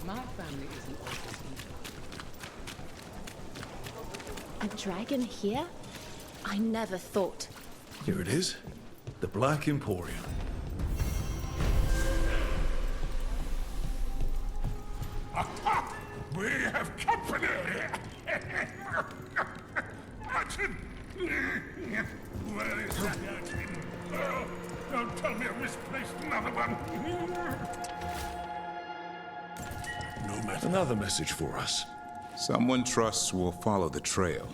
My family isn't orphans either. A dragon here? I never thought. Here it is. The Black Emporium. We have company! Urchin! Where is that urchin? Oh, don't tell me I misplaced another one! No matter. Another message for us. Someone trusts will follow the trail.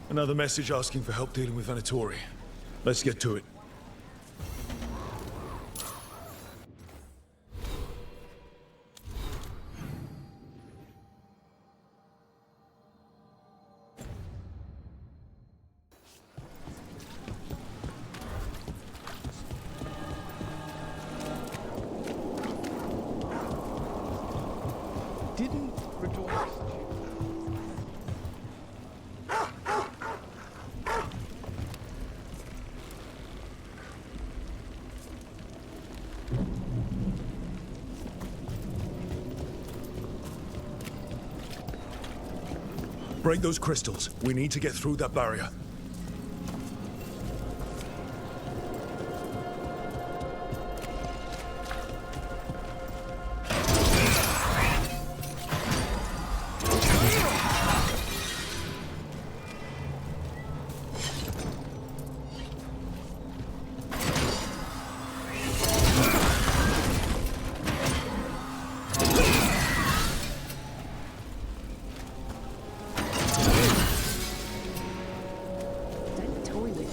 Another message asking for help dealing with Venatori. Let's get to it. Didn't rejoice. Break those crystals. We need to get through that barrier. Don't toy with me.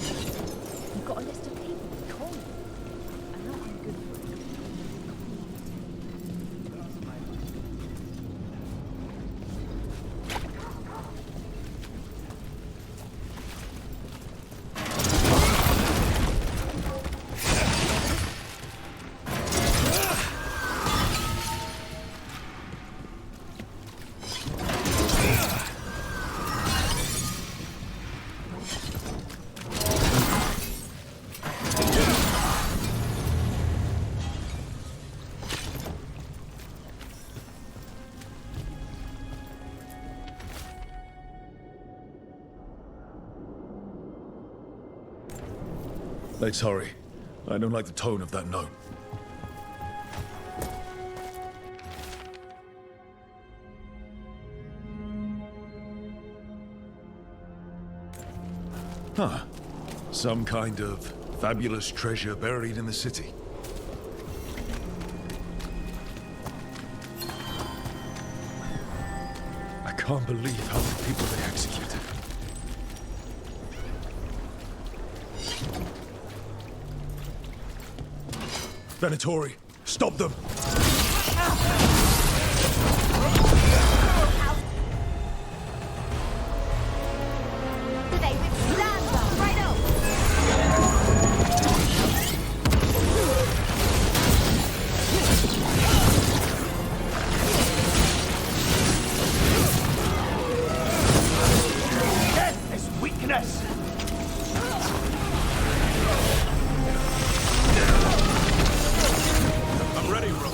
You've got a list of people to call you. I know I'm good for it. Let's hurry. I don't like the tone of that note. Huh. Some kind of fabulous treasure buried in the city. I can't believe how many people they executed. Venatori, stop them! Death is weakness! I'm ready, Ro.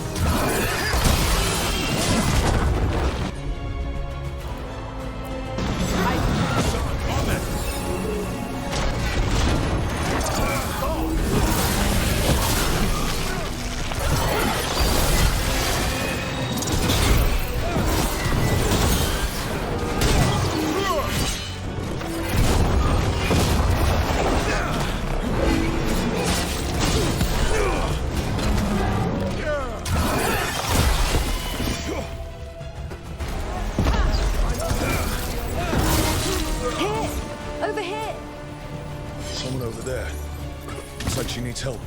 Over here! Someone over there. Looks like she needs help.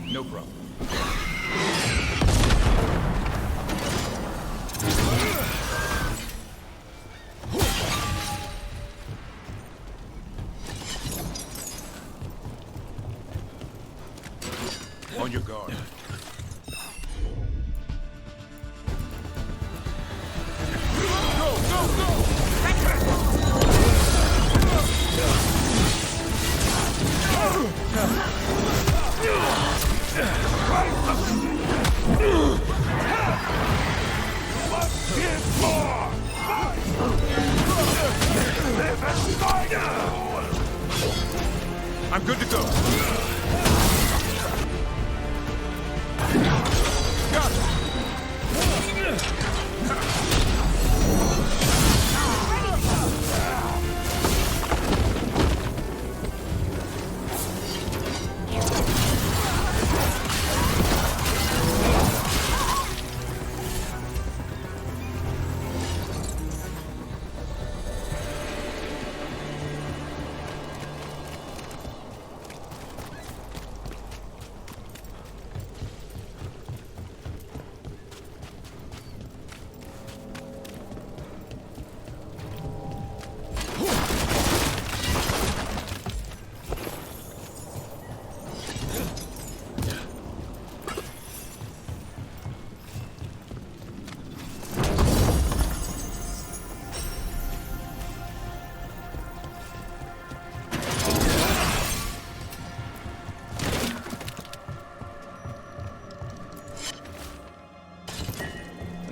No problem. On your guard. I'm good to go. Got it.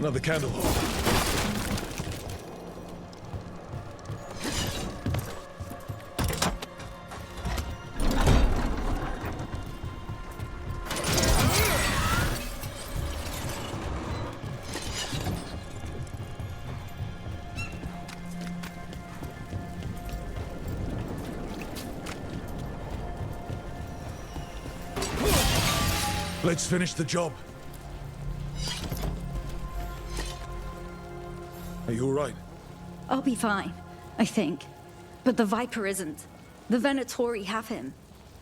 Another candle. Let's finish the job. Are you all right? I'll be fine, I think. But the Viper isn't. The Venatori have him.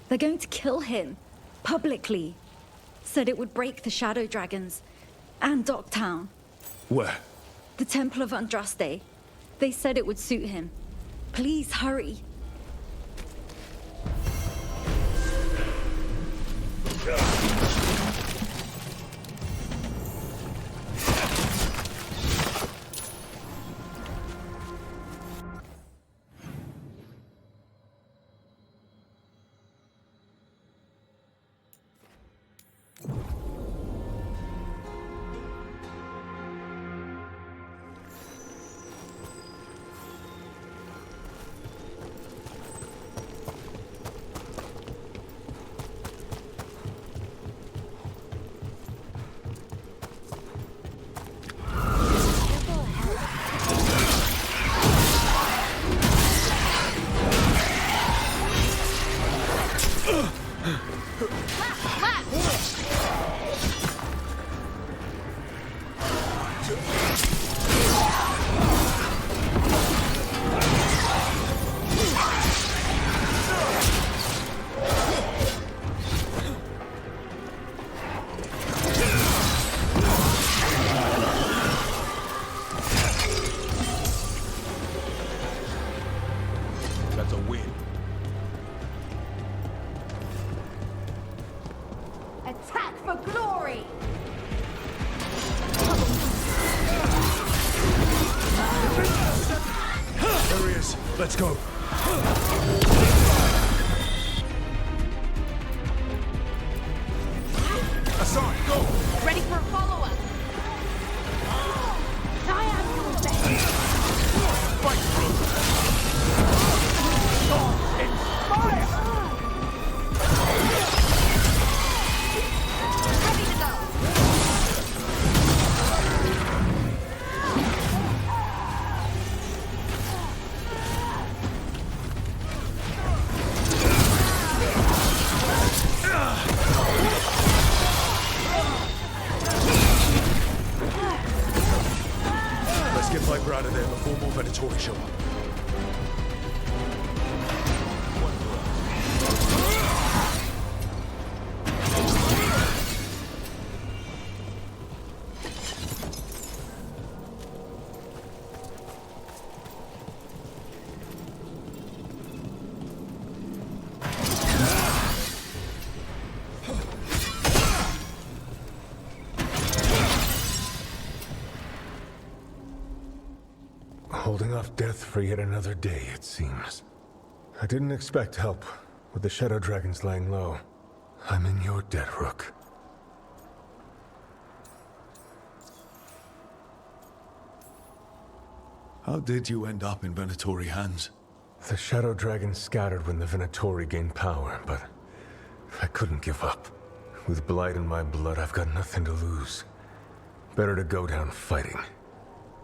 They're going to kill him. Publicly. Said it would break the Shadow Dragons. And Docktown. Where? The Temple of Andraste. They said it would suit him. Please hurry. That's a win. Attack for glory! There he is. Let's go. Hassan, go! Ready for a follow-up! Diane will bend! Fight, brother! Ready to go! Let's get Viper out of there before more Venatori show up. Holding off death for yet another day, it seems. I didn't expect help, with the Shadow Dragons laying low. I'm in your debt, Rook. How did you end up in Venatori hands? The Shadow Dragons scattered when the Venatori gained power, but I couldn't give up. With Blight in my blood, I've got nothing to lose. Better to go down fighting.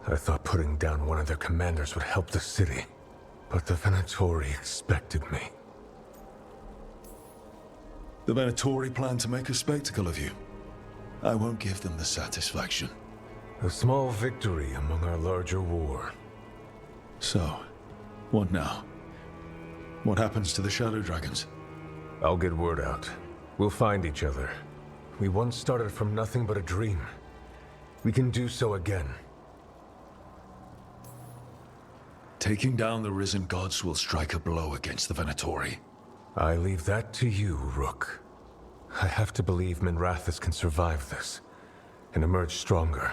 I thought putting down one of their commanders would help the city, but the Venatori expected me. The Venatori plan to make a spectacle of you. I won't give them the satisfaction. A small victory among our larger war. So, what now? What happens to the Shadow Dragons? I'll get word out. We'll find each other. We once started from nothing but a dream. We can do so again. Taking down the risen gods will strike a blow against the Venatori. I leave that to you, Rook. I have to believe Minrathous can survive this, and emerge stronger.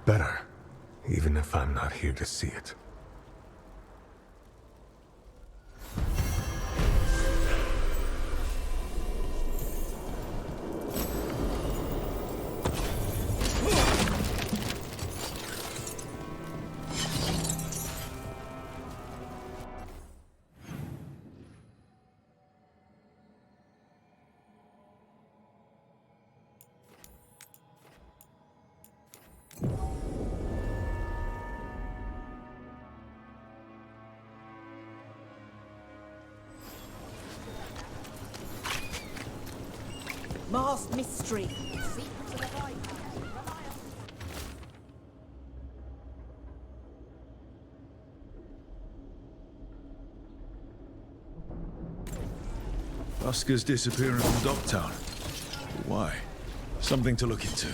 Better, even if I'm not here to see it. Masked mystery. Oscar's disappearing from Docktown. Why? Something to look into.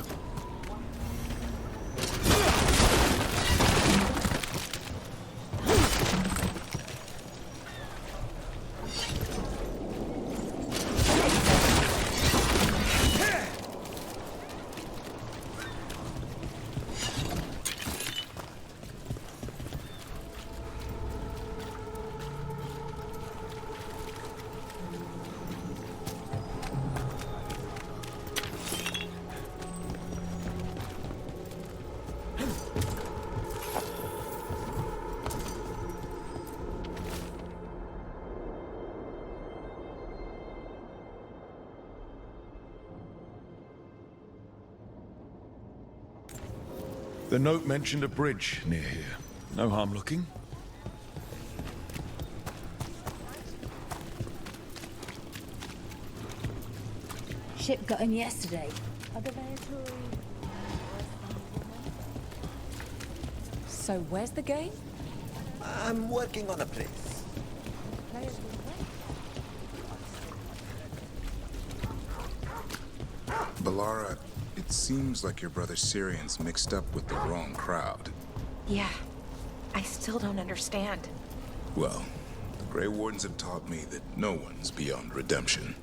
The note mentioned a bridge near here. No harm looking. Ship got in yesterday. Are the Veilguard? So where's the game? I'm working on a place. Players will wait. Balara, it seems like your brother Syrian's mixed up with the wrong crowd. Yeah. I still don't understand. Well, the Grey Wardens have taught me that no one's beyond redemption.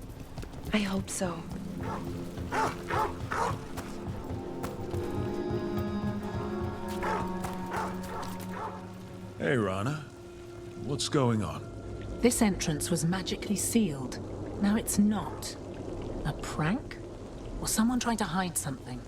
I hope so. Hey, Rana. What's going on? This entrance was magically sealed. Now it's not. A prank? Or someone trying to hide something?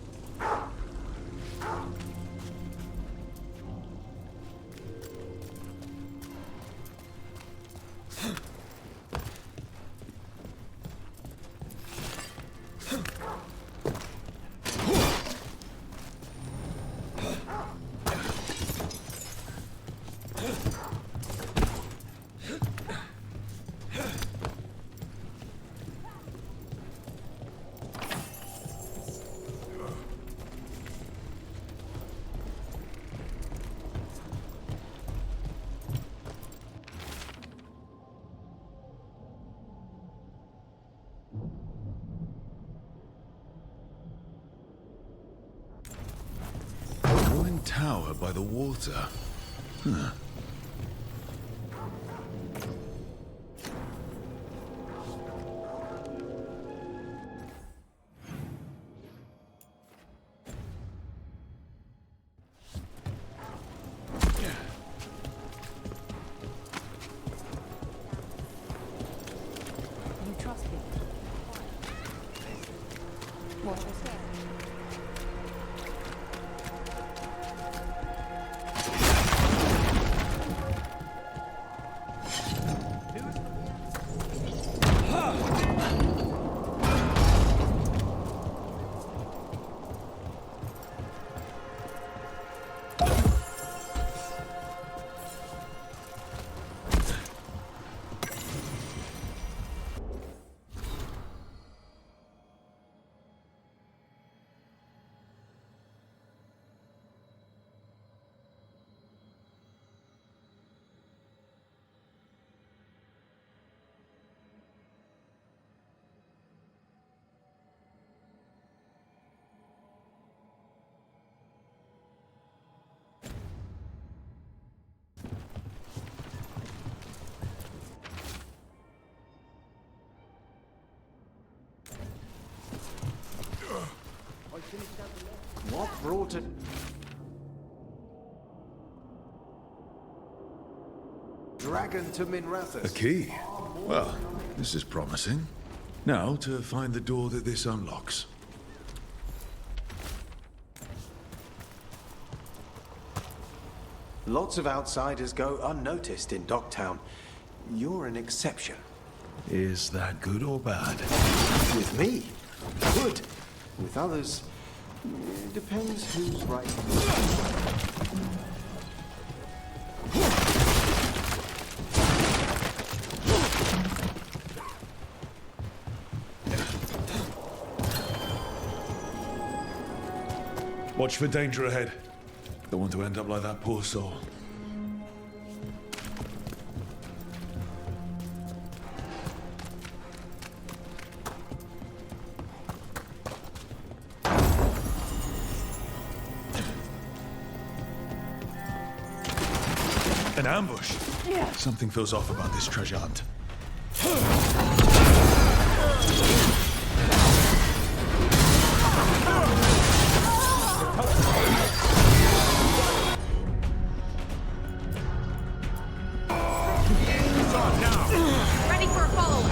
Ruined tower by the water. Huh. You trust me? What was that? What brought it? Dragon to Minrathous. A key? Well, this is promising. Now to find the door that this unlocks. Lots of outsiders go unnoticed in Docktown. You're an exception. Is that good or bad? With me, good. With others, it depends who's right. Watch for danger ahead. Don't want to end up like that poor soul. An ambush. Something feels off about this treasure hunt. Ready for a follow-up.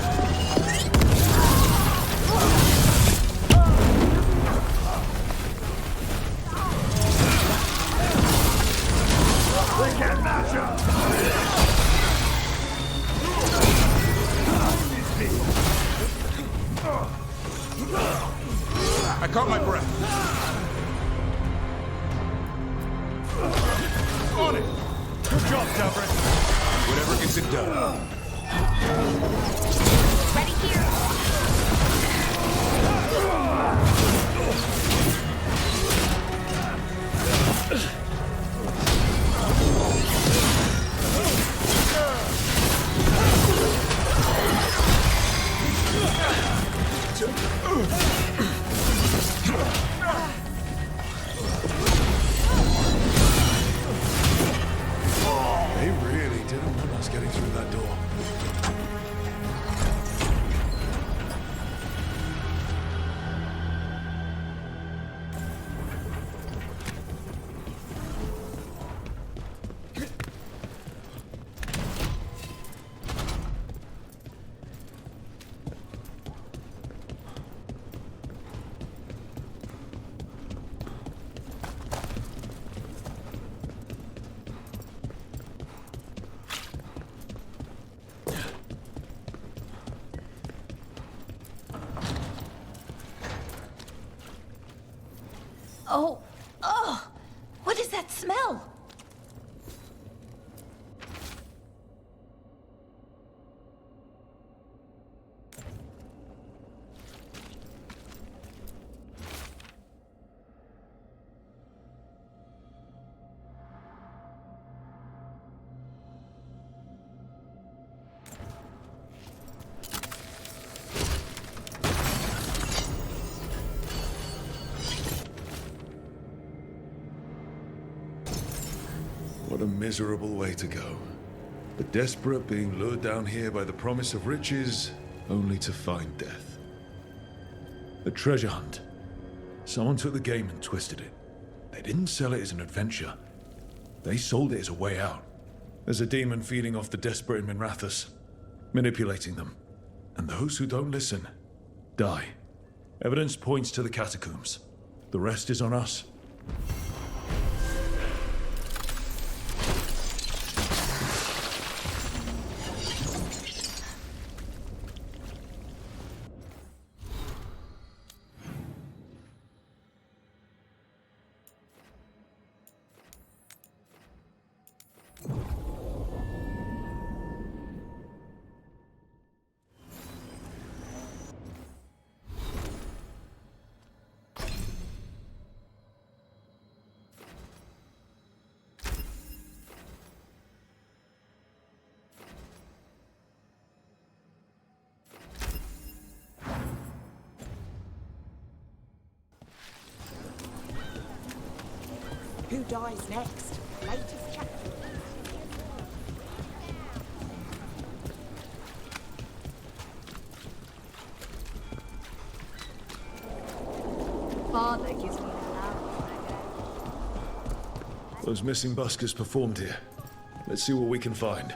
I caught my breath. On it. Good job, Davrin. Whatever gets it done. Ready here. They really didn't want us getting through that door. Oh, what is that smell? What a miserable way to go. The desperate being lured down here by the promise of riches, only to find death. A treasure hunt. Someone took the game and twisted it. They didn't sell it as an adventure. They sold it as a way out. There's a demon feeding off the desperate in Minrathous, manipulating them. And those who don't listen, die. Evidence points to the catacombs. The rest is on us. Who dies next? Latest chapter. Father gives me the arrow. Those missing buskers performed here. Let's see what we can find.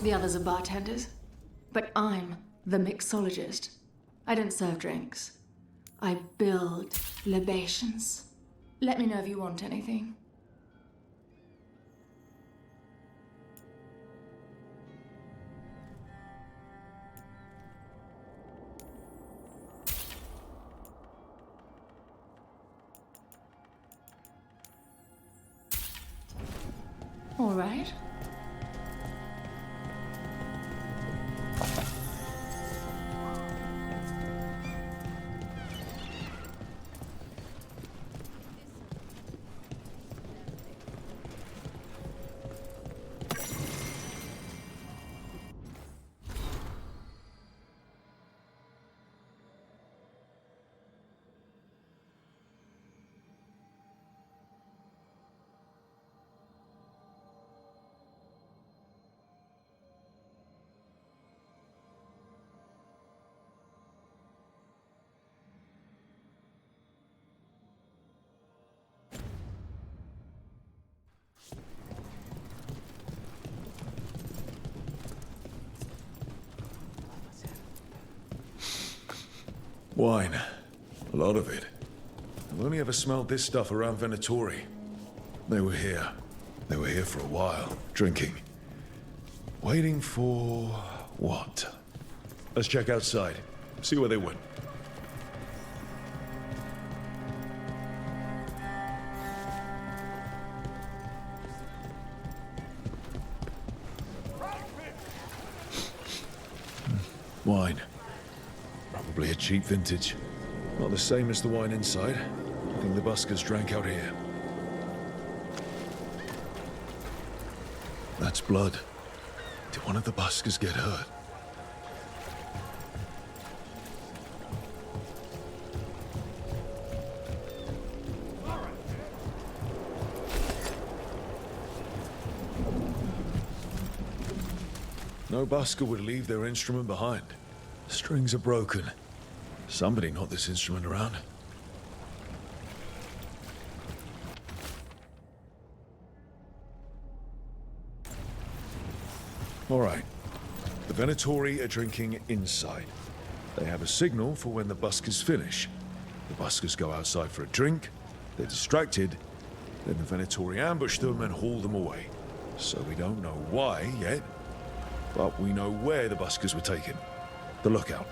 The others are bartenders, but I'm the mixologist. I don't serve drinks. I build libations. Let me know if you want anything. All right. Wine. A lot of it. I've only ever smelled this stuff around Venatori. They were here. They were here for a while, drinking. Waiting for... what? Let's check outside. See where they went. Wine. Probably a cheap vintage. Not the same as the wine inside. I think the buskers drank out here. That's blood. Did one of the buskers get hurt? No busker would leave their instrument behind. Strings are broken. Somebody knocked this instrument around. All right. The Venatori are drinking inside. They have a signal for when the buskers finish. The buskers go outside for a drink, they're distracted, then the Venatori ambush them and haul them away. So we don't know why yet, but we know where the buskers were taken. The lookout.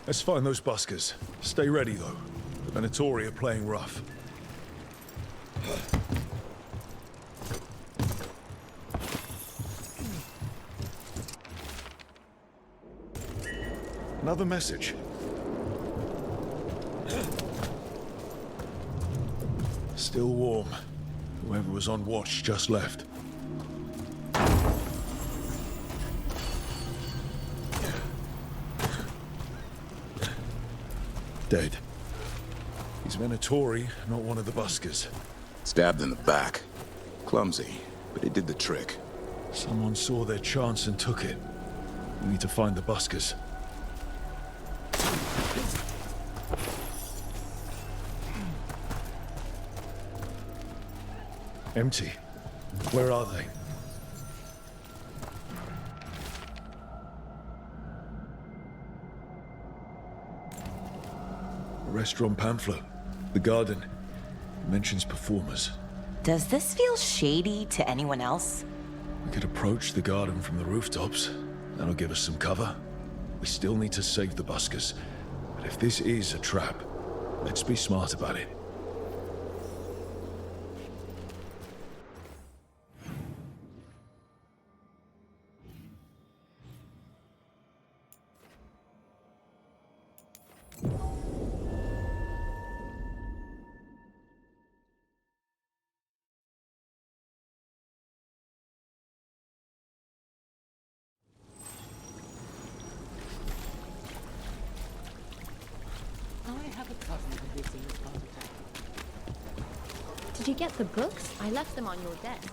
Let's find those buskers. Stay ready, though. The Venatori are playing rough. Another message. Still warm. Whoever was on watch just left. Dead. He's Venatori, not one of the buskers. Stabbed in the back. Clumsy, but it did the trick. Someone saw their chance and took it. We need to find the buskers. Empty. Where are they? A restaurant pamphlet. The garden. Mentions performers. Does this feel shady to anyone else? We could approach the garden from the rooftops. That'll give us some cover. We still need to save the buskers. But if this is a trap, let's be smart about it. Did you get the books? I left them on your desk.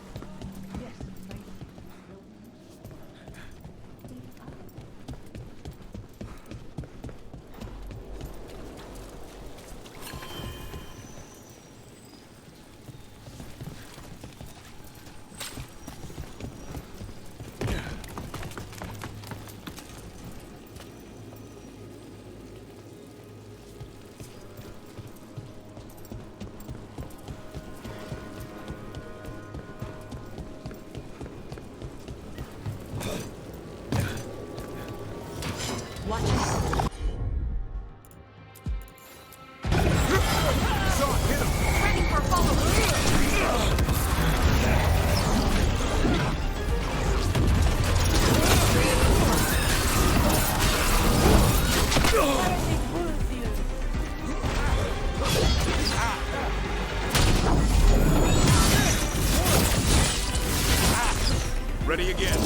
Ready again.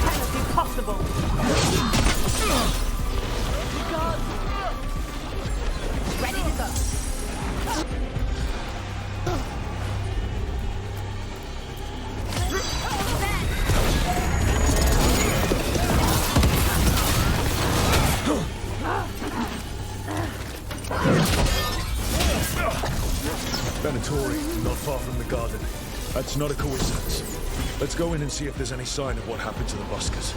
That's impossible. Ready to go. Venatori, not far from the garden. That's not a coincidence. Let's go in and see if there's any sign of what happened to the buskers.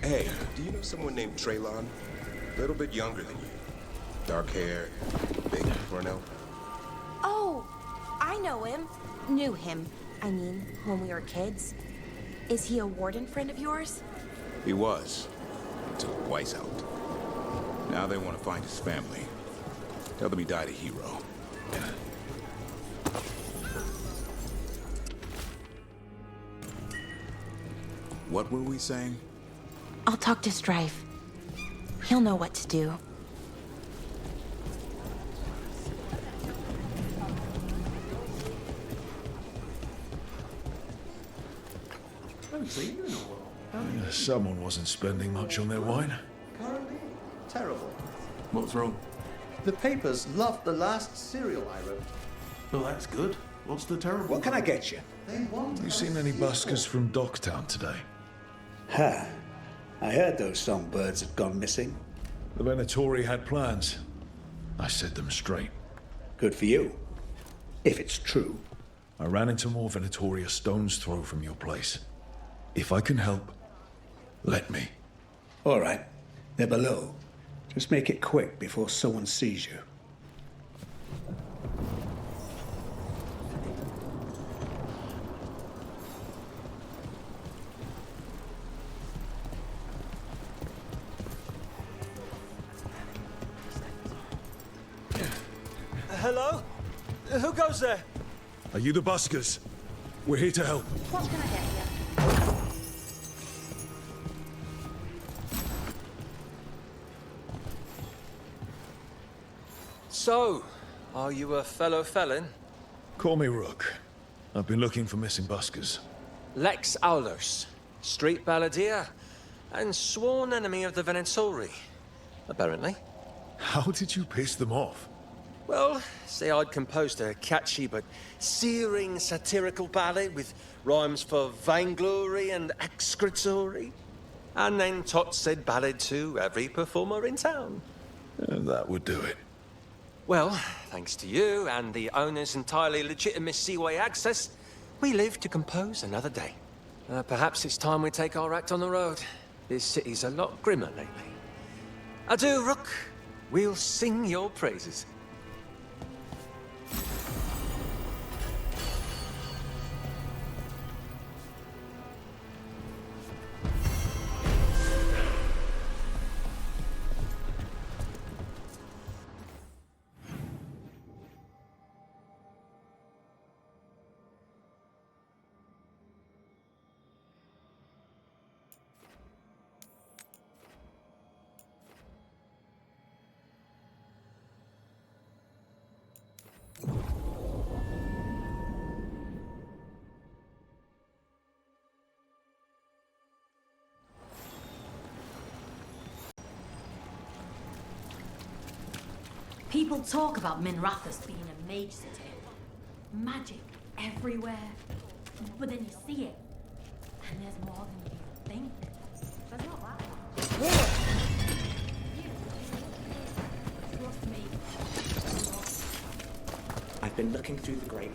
Hey, do you know someone named Traylon? A little bit younger than you. Dark hair, big for an elf. Oh, I know him. Knew him. I mean, when we were kids. Is he a warden friend of yours? He was, until Weiss out. Now they want to find his family. Tell them he died a hero. What were we saying? I'll talk to Strife. He'll know what to do. Haven't seen you in a while. Someone wasn't spending much on their wine. Currently, terrible. What's wrong? The papers loved the last serial I wrote. Well, that's good. What's the terrible? What can I get you? They want You seen any buskers from Docktown today? Ha! I heard those songbirds had gone missing. The Venatori had plans. I set them straight. Good for you. If it's true. I ran into more Venatori a stone's throw from your place. If I can help, let me. All right. They're below. Just make it quick before someone sees you. Hello? Who goes there? Are you the buskers? We're here to help. What can I get you? So, are you a fellow felon? Call me Rook. I've been looking for missing buskers. Lex Aulus, street balladeer, and sworn enemy of the Venatori, apparently. How did you piss them off? Well, say I'd composed a catchy but searing satirical ballad with rhymes for vainglory and excretory. And then Tot said ballad to every performer in town. That would do it. Well, thanks to you and the owner's entirely legitimate seaway access, we live to compose another day. Perhaps it's time we take our act on the road. This city's a lot grimmer lately. Adieu, Rook. We'll sing your praises. People talk about Minrathous being a mage city. Magic everywhere. But then you see it, and there's more than you think. There's not that much. Trust me. I've been looking through the Great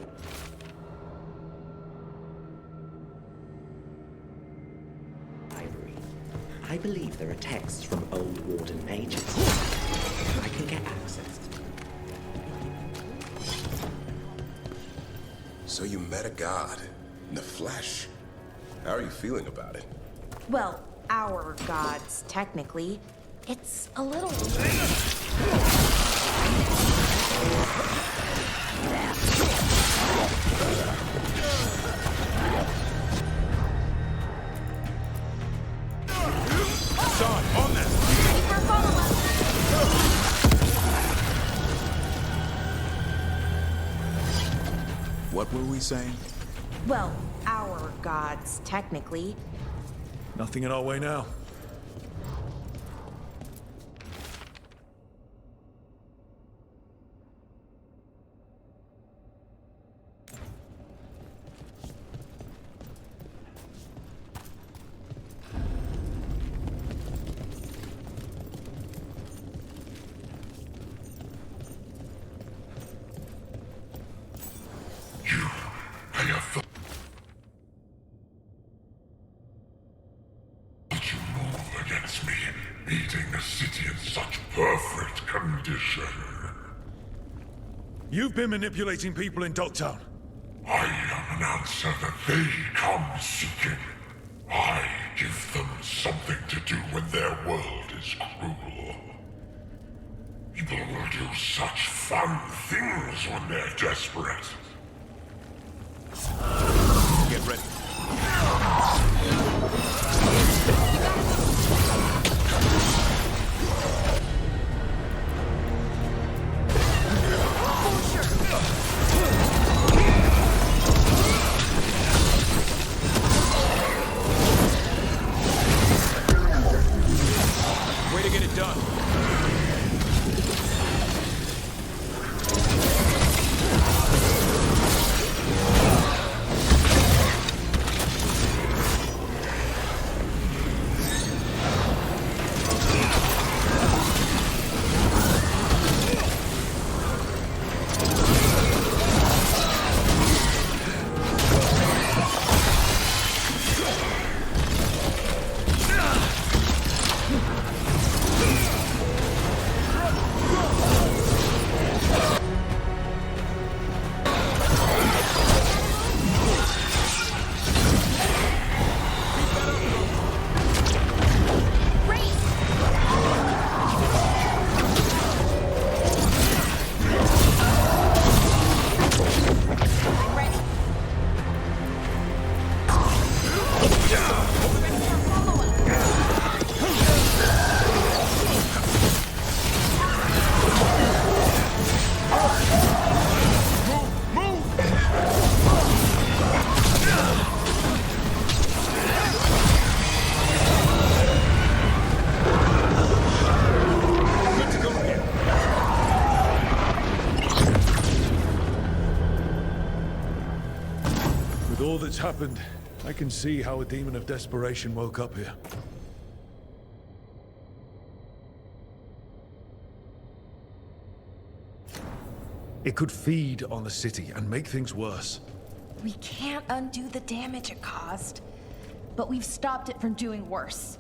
Library. I believe there are texts from old Warden mages. I can get access to them. So you met a god in the flesh. How are you feeling about it? Well, our gods, technically. It's a little... Son, on this! What were we saying? Well, our gods, technically. Nothing in our way now. You've been manipulating people in Dogtown. I am an answer that they come seeking. I give them something to do when their world is cruel. People will do such fun things when they're desperate. Get ready. Way to get it done. With all that's happened, I can see how a demon of desperation woke up here. It could feed on the city and make things worse. We can't undo the damage it caused, but we've stopped it from doing worse.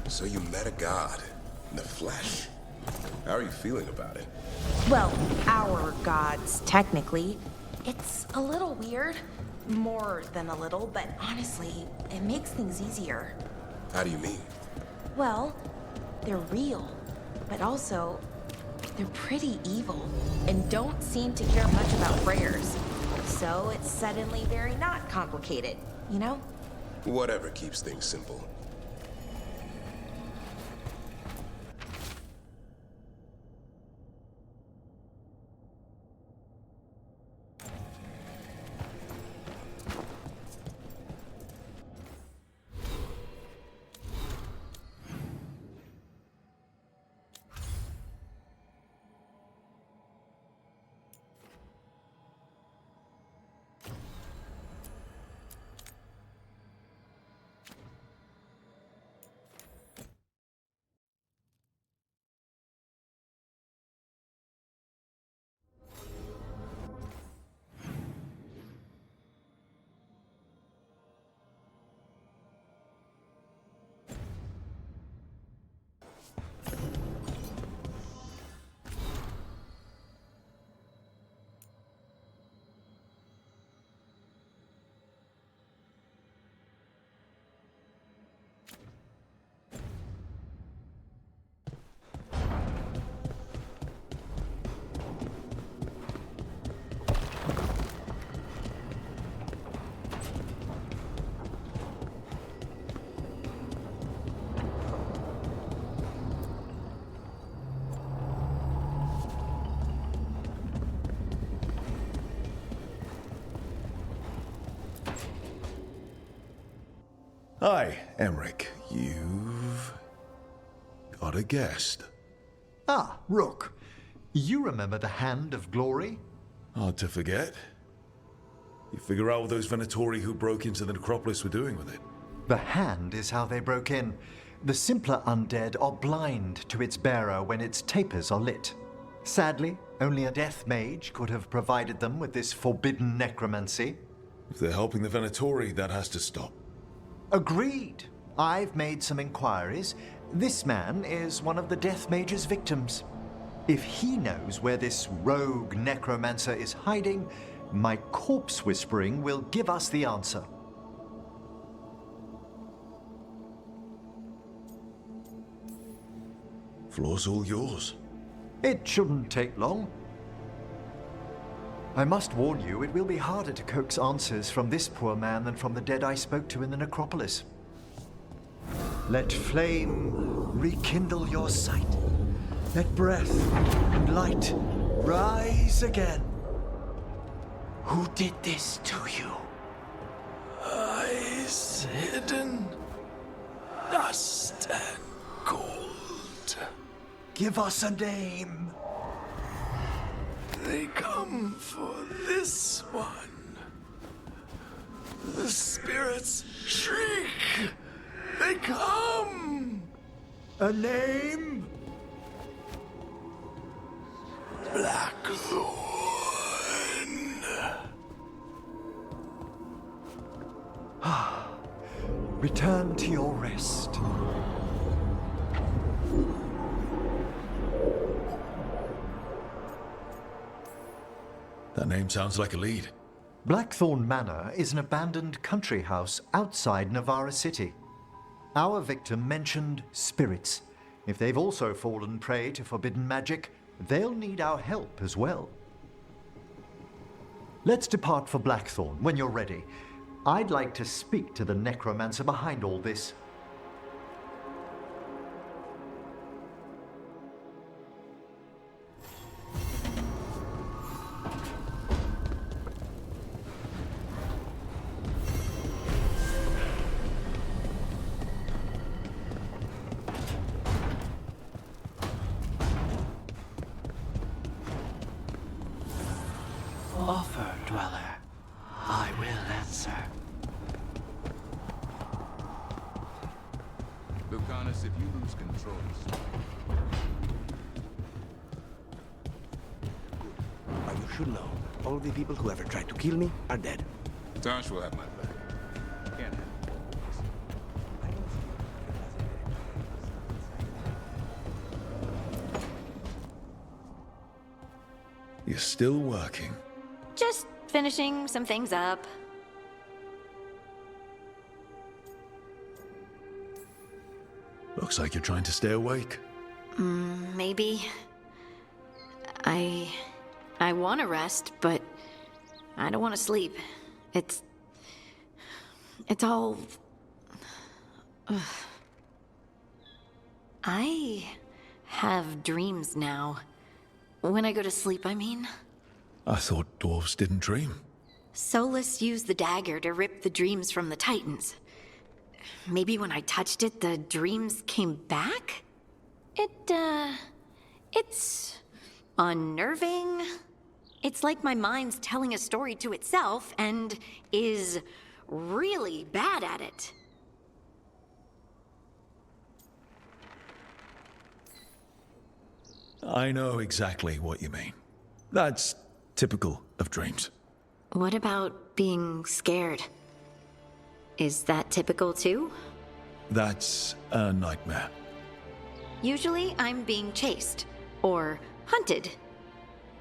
So you met a god in the flesh. How are you feeling about it? Well, our gods, technically. It's a little weird. More than a little, but honestly, it makes things easier. How do you mean? Well, they're real, but also, they're pretty evil, and don't seem to care much about prayers. So it's suddenly very not complicated, you know? Whatever keeps things simple. Hi, Emmerich. You've got a guest. Ah, Rook. You remember the Hand of Glory? Hard to forget. You figure out what those Venatori who broke into the necropolis were doing with it? The Hand is how they broke in. The simpler undead are blind to its bearer when its tapers are lit. Sadly, only a death mage could have provided them with this forbidden necromancy. If they're helping the Venatori, that has to stop. Agreed. I've made some inquiries. This man is one of the death mage's victims. If he knows where this rogue necromancer is hiding, my corpse whispering will give us the answer. Floor's all yours. It shouldn't take long. I must warn you, it will be harder to coax answers from this poor man than from the dead I spoke to in the necropolis. Let flame rekindle your sight. Let breath and light rise again. Who did this to you? Eyes hidden, dust and gold. Give us a name. They come for this one. The spirits shriek. They come. A name? Blackthorn. Return to your rest. That name sounds like a lead. Blackthorn Manor is an abandoned country house outside Navarra City. Our victim mentioned spirits. If they've also fallen prey to forbidden magic, they'll need our help as well. Let's depart for Blackthorn when you're ready. I'd like to speak to the necromancer behind all this. Offer, dweller. I will answer. Lucanus, if you lose control... But you should know, all the people who ever tried to kill me are dead. Tosh will have my back. Can't have You're still working. Just finishing some things up. Looks like you're trying to stay awake. Maybe. I want to rest, but I don't want to sleep. It's all... Ugh. I have dreams now. When I go to sleep, I mean. I thought dwarves didn't dream. Solus used the dagger to rip the dreams from the Titans. Maybe when I touched it, the dreams came back? It's unnerving. It's like my mind's telling a story to itself and is really bad at it. I know exactly what you mean. That's typical of dreams. What about being scared? Is that typical too? That's a nightmare. Usually I'm being chased or hunted.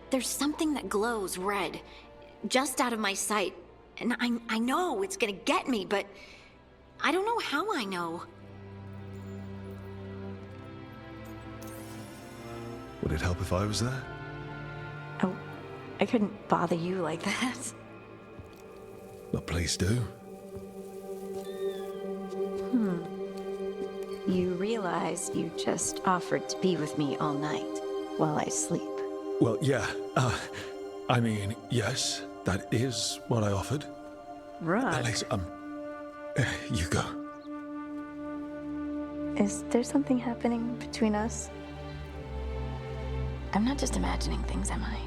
There's something that glows red, just out of my sight, and I know it's gonna get me, but I don't know how I know. Would it help if I was there? Oh, I couldn't bother you like that. But please do. You realize you just offered to be with me all night while I sleep. Well, yeah. I mean, yes, that is what I offered. Right. Alex, you go. Is there something happening between us? I'm not just imagining things, am I?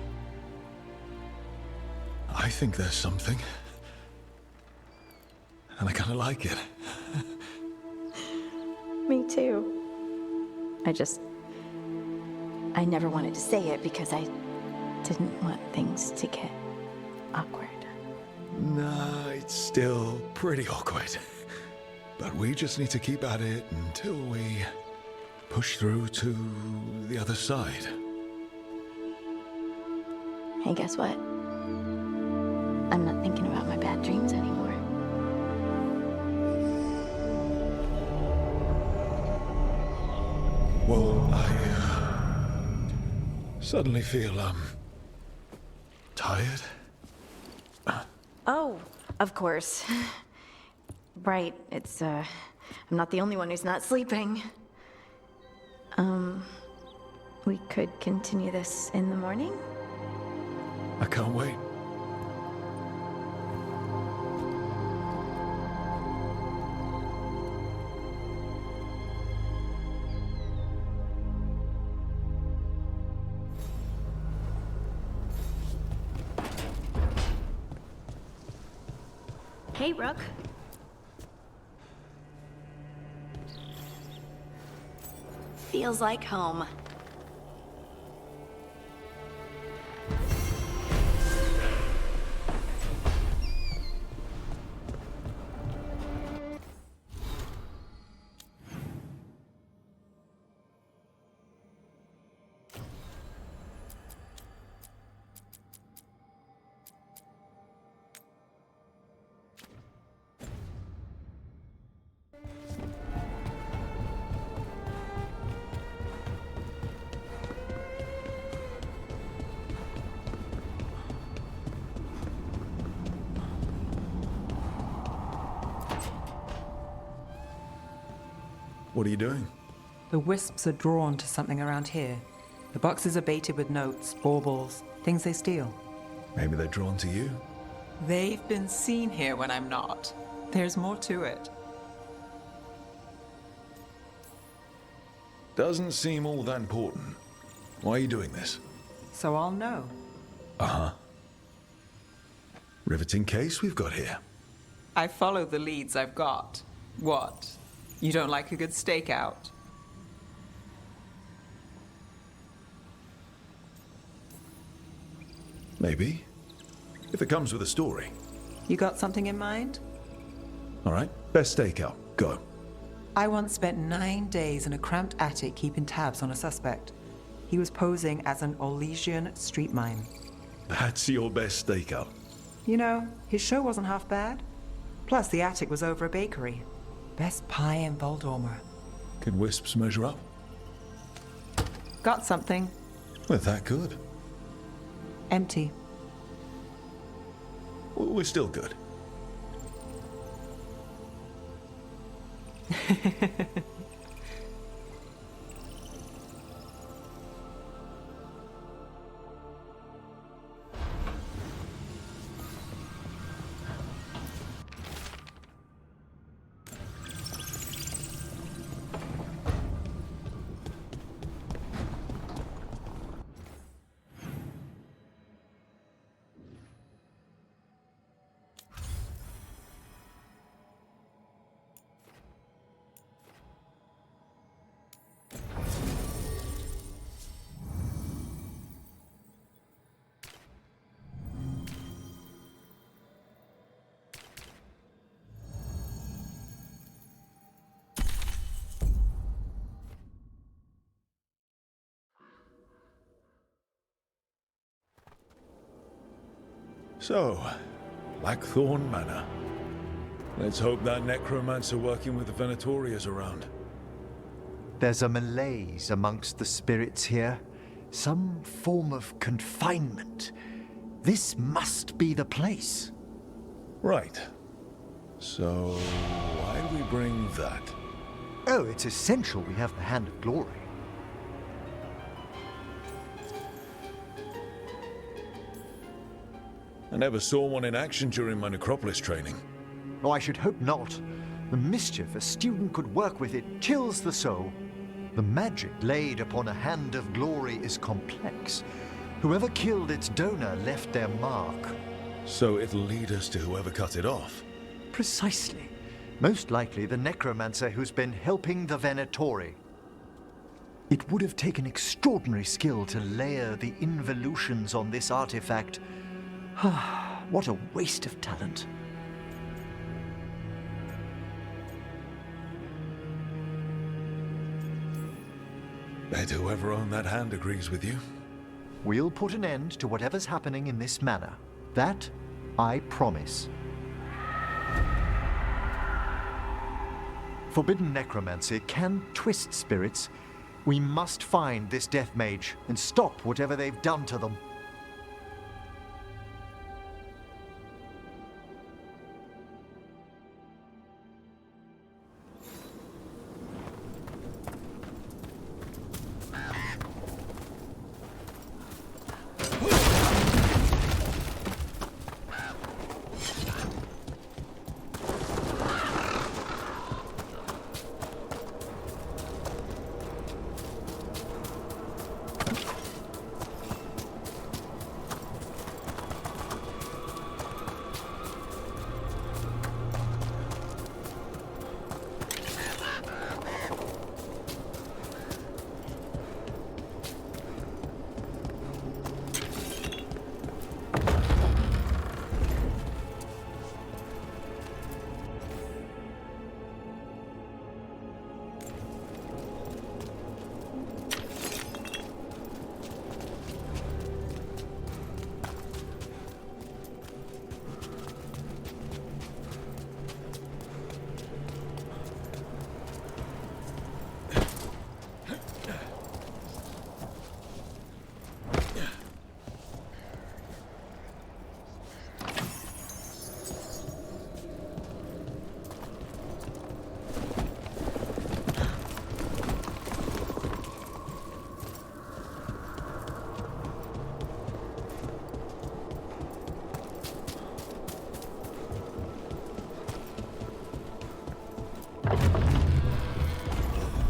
I think there's something. And I kind of like it. Me too. I never wanted to say it because I didn't want things to get awkward. Nah, it's still pretty awkward. But we just need to keep at it until we push through to the other side. Hey, guess what? I'm not thinking about my bad dreams anymore. Well, I suddenly feel, tired. Oh, of course. Right, I'm not the only one who's not sleeping. We could continue this in the morning? I can't wait. Hey, Rook. Feels like home. What are you doing? The wisps are drawn to something around here. The boxes are baited with notes, baubles, things they steal. Maybe they're drawn to you? They've been seen here when I'm not. There's more to it. Doesn't seem all that important. Why are you doing this? So I'll know. Uh-huh. Riveting case we've got here. I follow the leads I've got. What? You don't like a good stakeout? Maybe. If it comes with a story. You got something in mind? All right, best stakeout. Go. I once spent 9 days in a cramped attic keeping tabs on a suspect. He was posing as an Orlesian street mime. That's your best stakeout. You know, his show wasn't half bad. Plus, the attic was over a bakery. Best pie in Voldormer. Can wisps measure up? Got something. We're that good. Empty. We're still good. So, Blackthorn Manor. Let's hope that necromancer working with the Venatori is around. There's a malaise amongst the spirits here. Some form of confinement. This must be the place. Right. So, why do we bring that? Oh, it's essential we have the Hand of Glory. I never saw one in action during my Necropolis training. Oh, I should hope not. The mischief a student could work with it chills the soul. The magic laid upon a hand of glory is complex. Whoever killed its donor left their mark. So it'll lead us to whoever cut it off? Precisely. Most likely the necromancer who's been helping the Venatori. It would have taken extraordinary skill to layer the involutions on this artifact. What a waste of talent. Bet whoever owned that hand agrees with you. We'll put an end to whatever's happening in this manor. That, I promise. Forbidden necromancy can twist spirits. We must find this death mage and stop whatever they've done to them.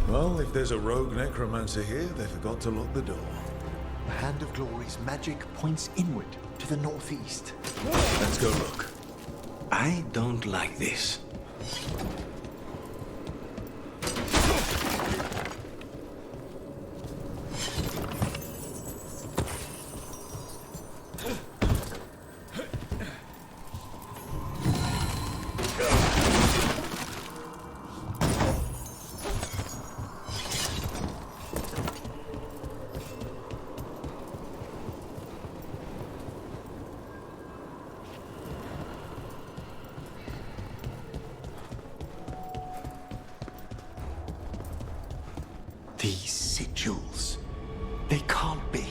Well, if there's a rogue necromancer here, they forgot to lock the door. The Hand of Glory's magic points inward to the northeast. Let's go look. I don't like this. These sigils. They can't be.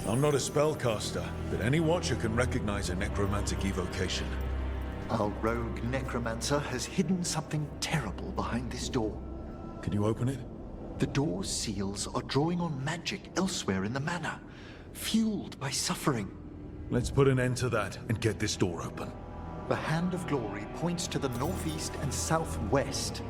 I'm not a spellcaster, but any watcher can recognize a necromantic evocation. Our rogue necromancer has hidden something terrible behind this door. Can you open it? The door's seals are drawing on magic elsewhere in the manor, fueled by suffering. Let's put an end to that and get this door open. The Hand of Glory points to the northeast and southwest.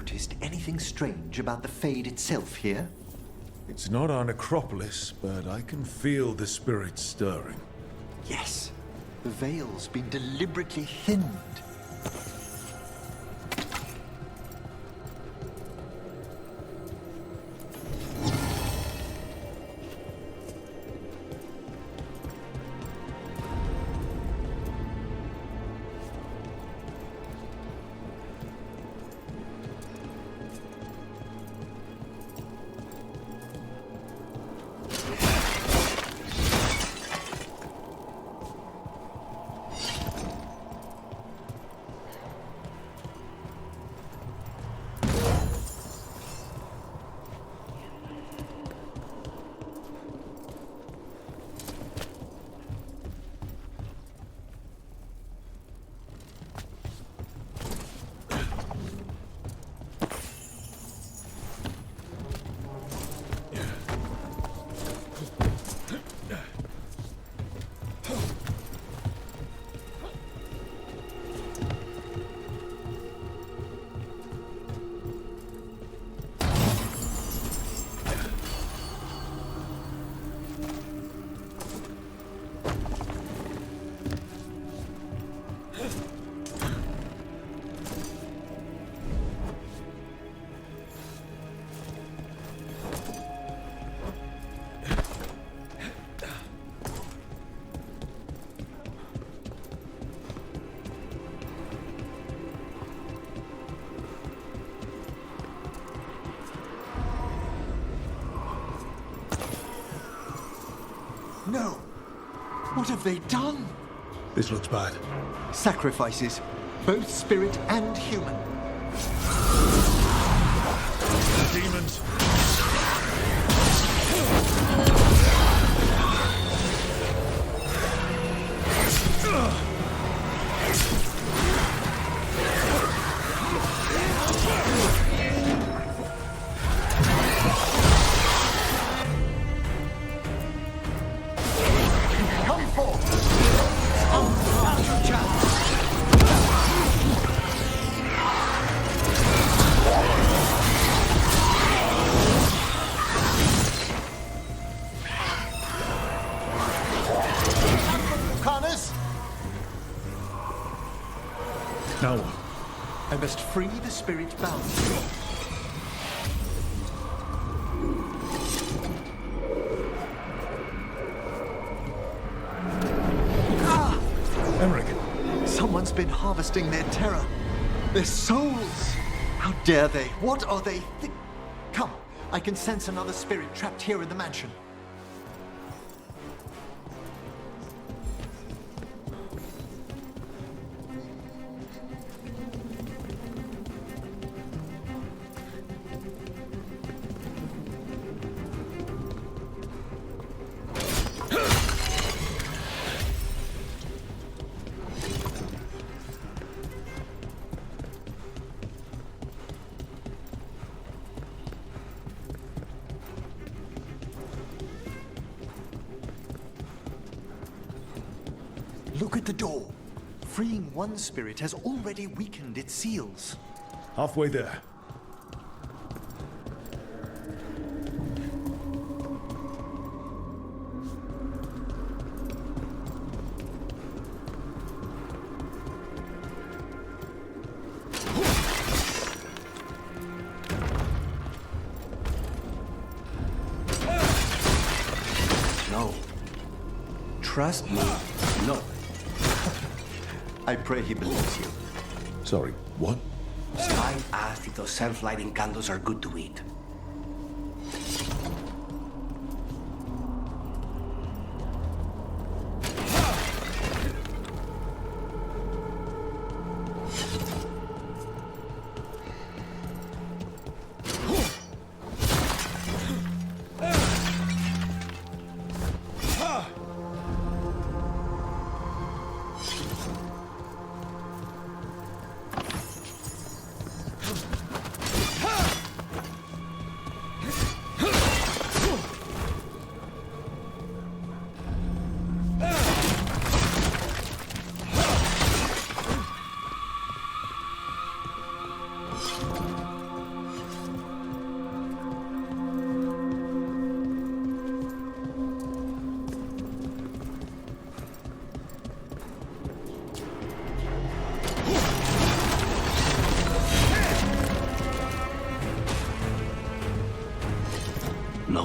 noticed anything strange about the Fade itself here? It's not our necropolis, but I can feel the spirits stirring. Yes. The veil's been deliberately thinned. No! What have they done? This looks bad. Sacrifices, both spirit and human. Demons! Now what? I must free the spirit bound. Emmerich! Someone's been harvesting their terror. Their souls! How dare they? What are they? Come, I can sense another spirit trapped here in the mansion. Look at the door. Freeing one spirit has already weakened its seals. Halfway there. No. Trust me. No. I pray he believes you. Sorry, what? Spine asked if those self-lighting candles are good to eat.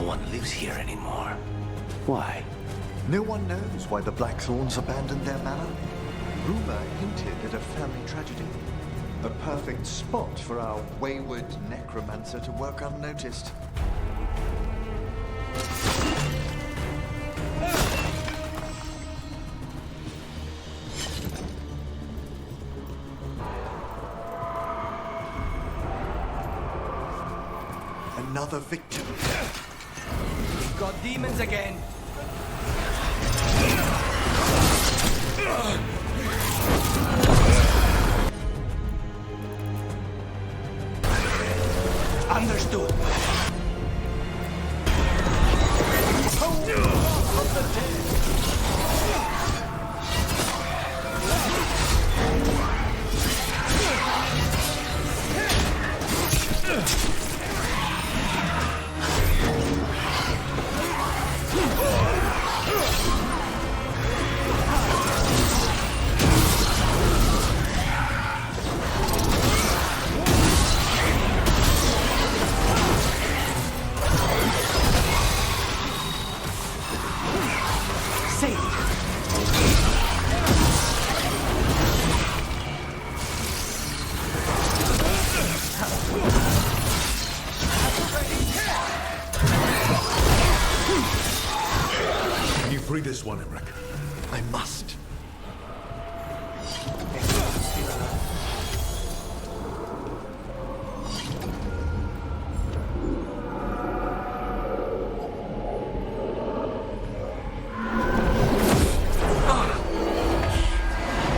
one lives here anymore. Why? No one knows why the Blackthorns abandoned their manor. Rumor hinted at a family tragedy. A perfect spot for our wayward necromancer to work unnoticed. Another victim. We've got demons again. Understood. Free this one, Emmerich. I must.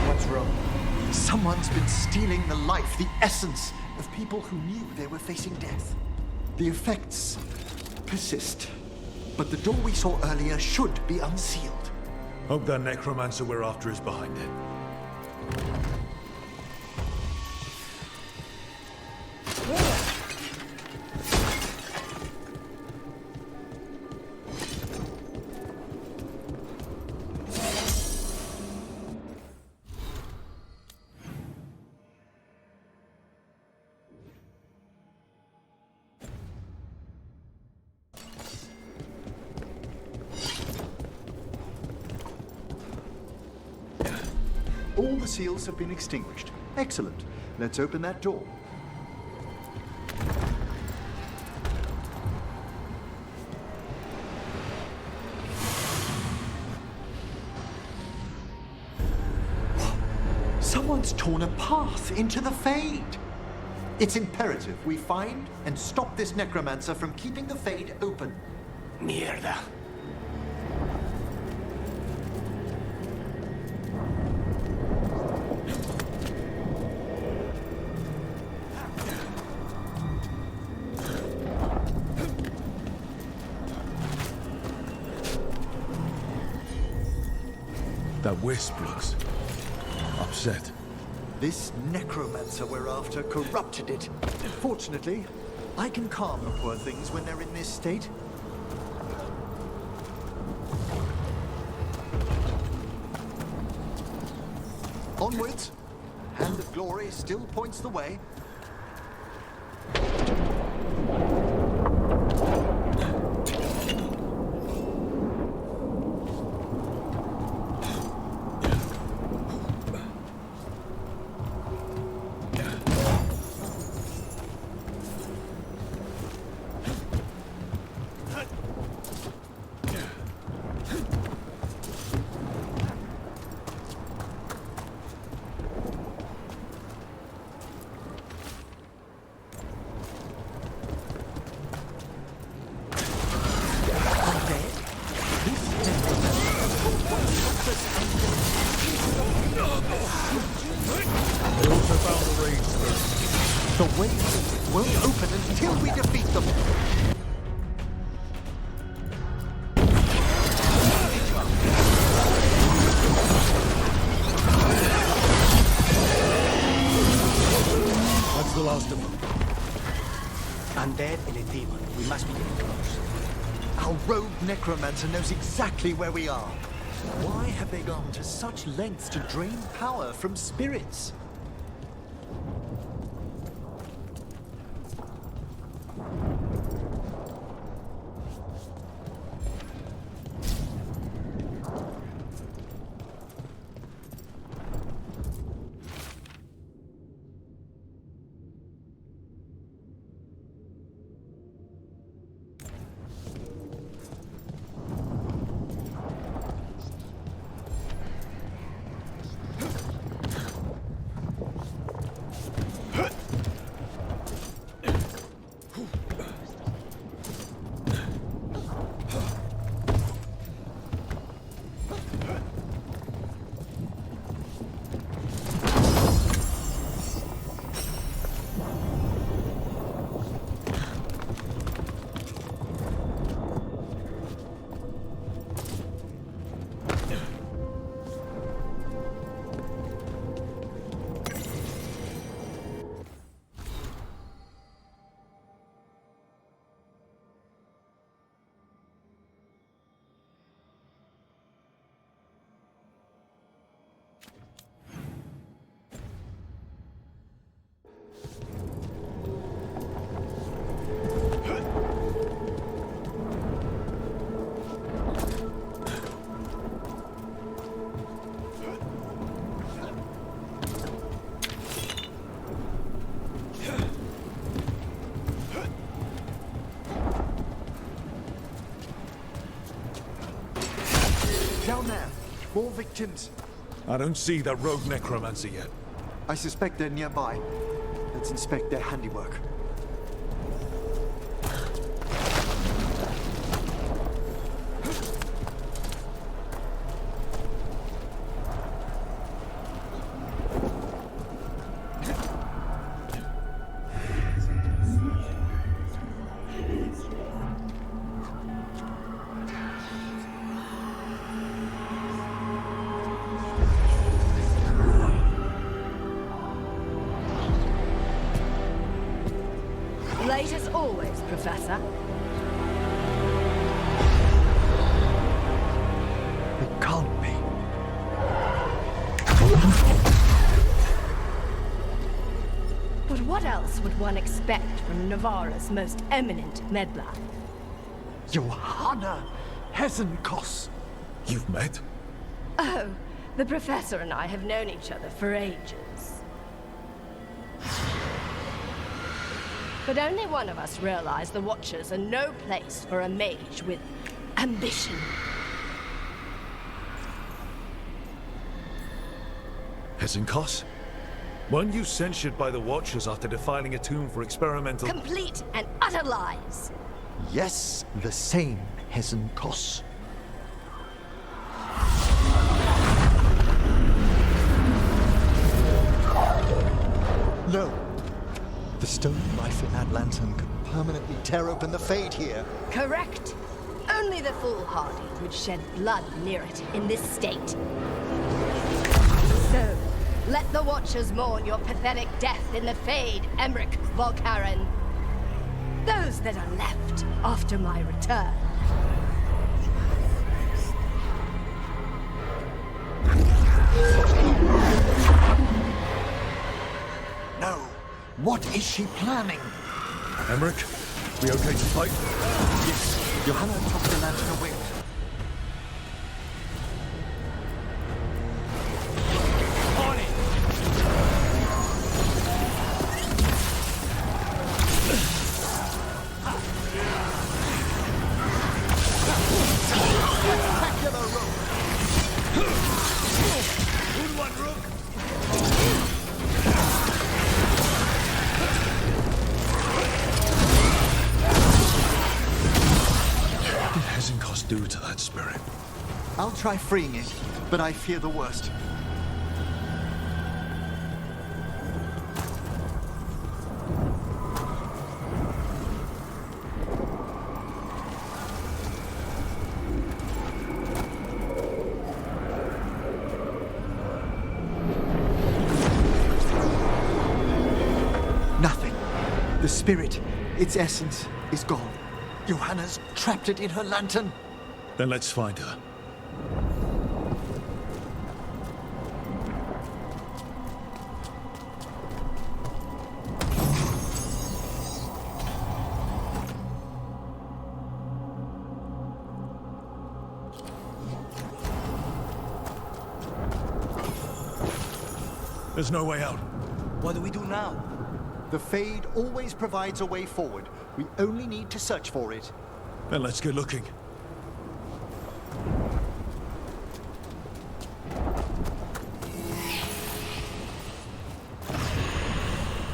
What's wrong? Someone's been stealing the life, the essence of people who knew they were facing death. The effects persist. But the door we saw earlier should be unsealed. Hope that necromancer we're after is behind it. All the seals have been extinguished. Excellent. Let's open that door. Someone's torn a path into the Fade. It's imperative we find and stop this necromancer from keeping the Fade open. Mierda. That wisp looks upset. This necromancer we're after corrupted it. Fortunately, I can calm the poor things when they're in this state. Onwards. Hand of Glory still points the way. The way won't open until we defeat them. That's the last of them. Undead and a demon. We must be getting close. Our rogue necromancer knows exactly where we are. Why have they gone to such lengths to drain power from spirits? Down there. More victims. I don't see that rogue necromancer yet. I suspect they're nearby. Let's inspect their handiwork. Late as always, Professor. It can't be. But what else would one expect from Navarra's most eminent meddler? Johanna Hesenkos. You've met? Oh, the Professor and I have known each other for ages. But only one of us realized the Watchers are no place for a mage with ambition. Hesenkos? Weren't you censured by the Watchers after defiling a tomb for experimental... Complete and utter lies! Yes, the same Hesenkos. No. The stone knife in that lantern could permanently tear open the Fade here. Correct. Only the foolhardy would shed blood near it in this state. So, let the Watchers mourn your pathetic death in the Fade, Emmerich Volkaren. Those that are left after my return. No. What is she planning? Emmerich, we okay to fight? Yes. Johanna took the lantern away. Do to that spirit? I'll try freeing it, but I fear the worst. Nothing. The spirit, its essence, is gone. Johanna's trapped it in her lantern. Then let's find her. There's no way out. What do we do now? The Fade always provides a way forward. We only need to search for it. Then let's get looking.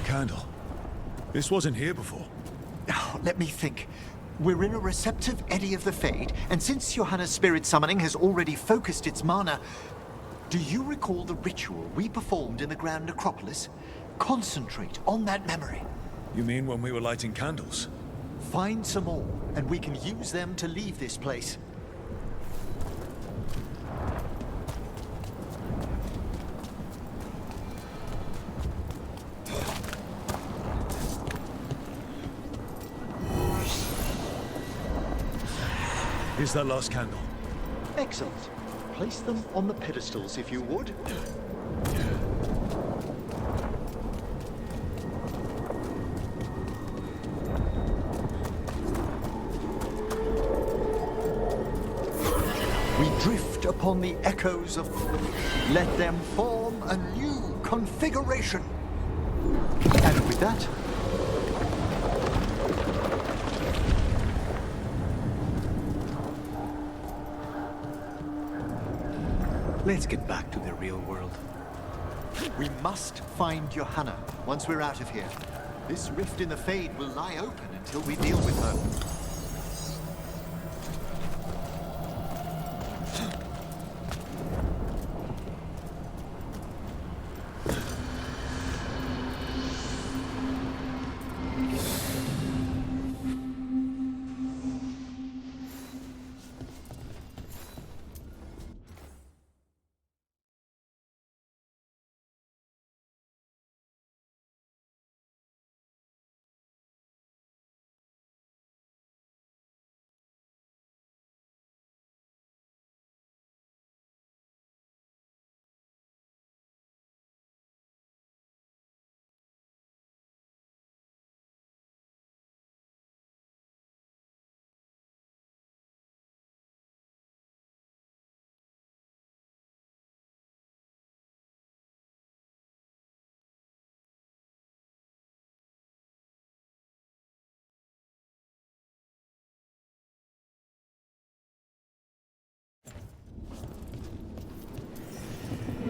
Candle. This wasn't here before. Oh, let me think. We're in a receptive eddy of the Fade, and since Johanna's spirit summoning has already focused its mana, do you recall the ritual we performed in the Grand Necropolis? Concentrate on that memory. You mean when we were lighting candles? Find some more, and we can use them to leave this place. Here's that last candle. Excellent. Place them on the pedestals, if you would. We drift upon the echoes of... Let them form a new configuration. And with that... Let's get back to the real world. We must find Johanna once we're out of here. This rift in the Fade will lie open until we deal with her.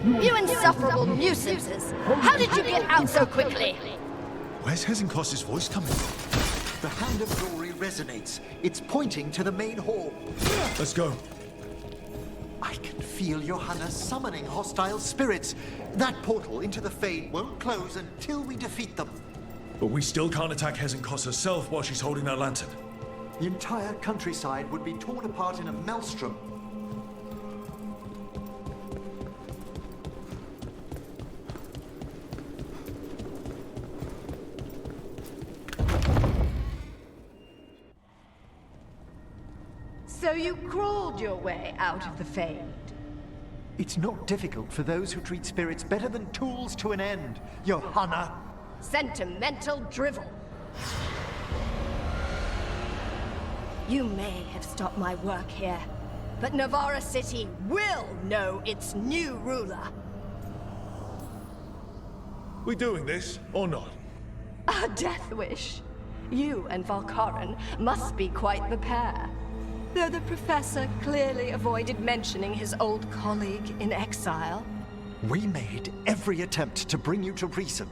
You insufferable nuisances! How did you get out so quickly? Where's Hezenkos's voice coming from? The Hand of Glory resonates. It's pointing to the main hall. Let's go. I can feel Johanna summoning hostile spirits. That portal into the Fade won't close until we defeat them. But we still can't attack Hezenkos herself while she's holding that lantern. The entire countryside would be torn apart in a maelstrom. So you crawled your way out of the Fade? It's not difficult for those who treat spirits better than tools to an end, Johanna. Sentimental drivel. You may have stopped my work here, but Navarra City will know its new ruler. We doing this, or not? A death wish. You and Valkaran must be quite the pair. Though the professor clearly avoided mentioning his old colleague in exile. We made every attempt to bring you to reason.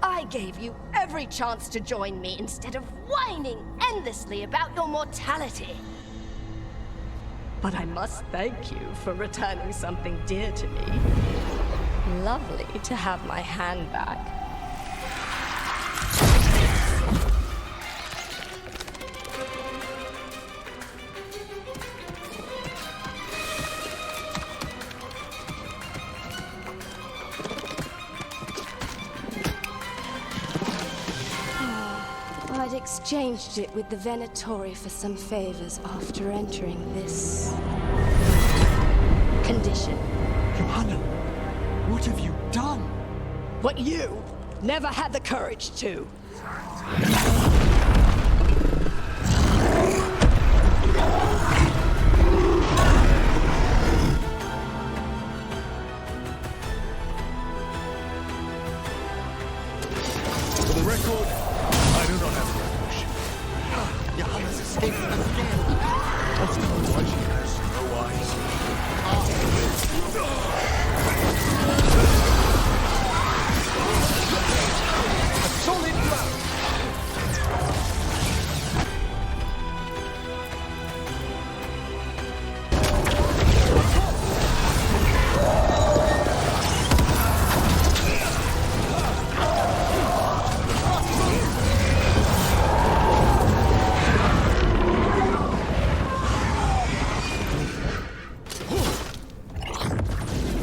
I gave you every chance to join me instead of whining endlessly about your mortality. But I must thank you for returning something dear to me. Lovely to have my hand back. I'd exchanged it with the Venatori for some favors after entering this condition. Johanna, what have you done? What you never had the courage to. For the record, I do not have a wish. Johanna's escaped again. That's not why she has no eyes. A solid ground.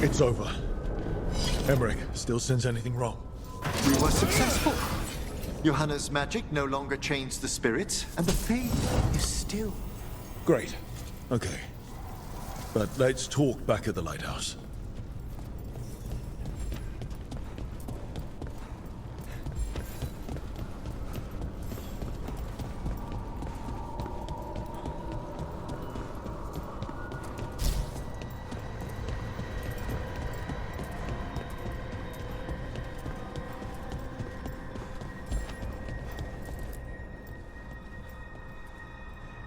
It's over. Emmerich still sense anything wrong? We were successful. Johanna's magic no longer changed the spirits, and the Fade is still. Great. Okay. But let's talk back at the lighthouse.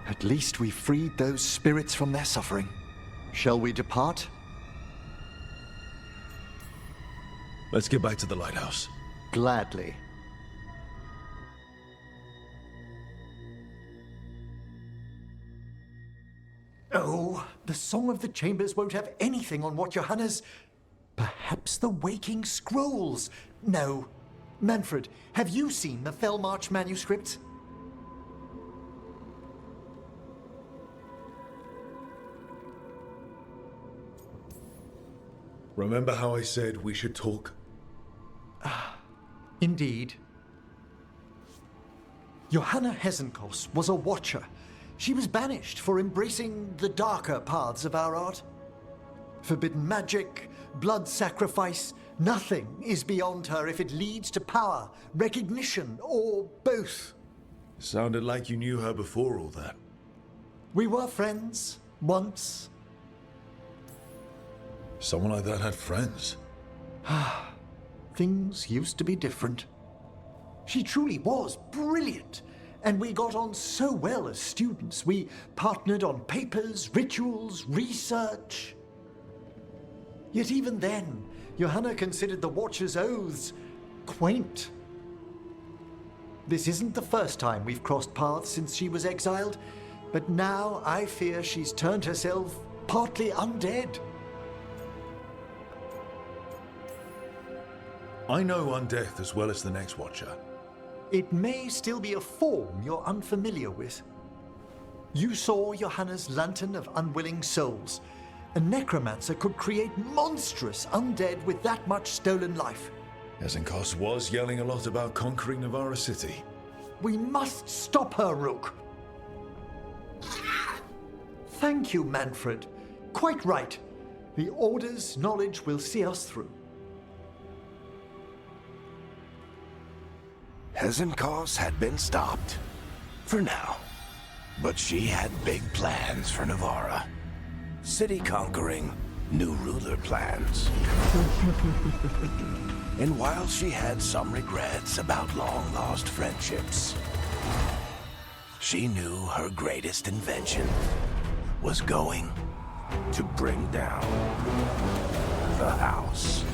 At least we freed those spirits from their suffering. Shall we depart? Let's get back to the lighthouse. Gladly. Oh, the Song of the Chambers won't have anything on what Johanna's... Perhaps the Waking Scrolls? No. Manfred, have you seen the Fellmarch manuscripts? Remember how I said we should talk? Indeed. Johanna Hesenkos was a watcher. She was banished for embracing the darker paths of our art. Forbidden magic, blood sacrifice, nothing is beyond her if it leads to power, recognition, or both. Sounded like you knew her before all that. We were friends, once. Someone like that had friends. Things used to be different. She truly was brilliant, and we got on so well as students. We partnered on papers, rituals, research. Yet even then, Johanna considered the Watcher's oaths quaint. This isn't the first time we've crossed paths since she was exiled, but now I fear she's turned herself partly undead. I know Undeath as well as the next Watcher. It may still be a form you're unfamiliar with. You saw Johanna's Lantern of Unwilling Souls. A necromancer could create monstrous undead with that much stolen life. Hesenkos was yelling a lot about conquering Navarra City. We must stop her, Rook. Thank you, Manfred. Quite right. The Order's knowledge will see us through. Hesenkos had been stopped. For now. But she had big plans for Navarra. City conquering, new ruler plans. And while she had some regrets about long-lost friendships, she knew her greatest invention was going to bring down the house.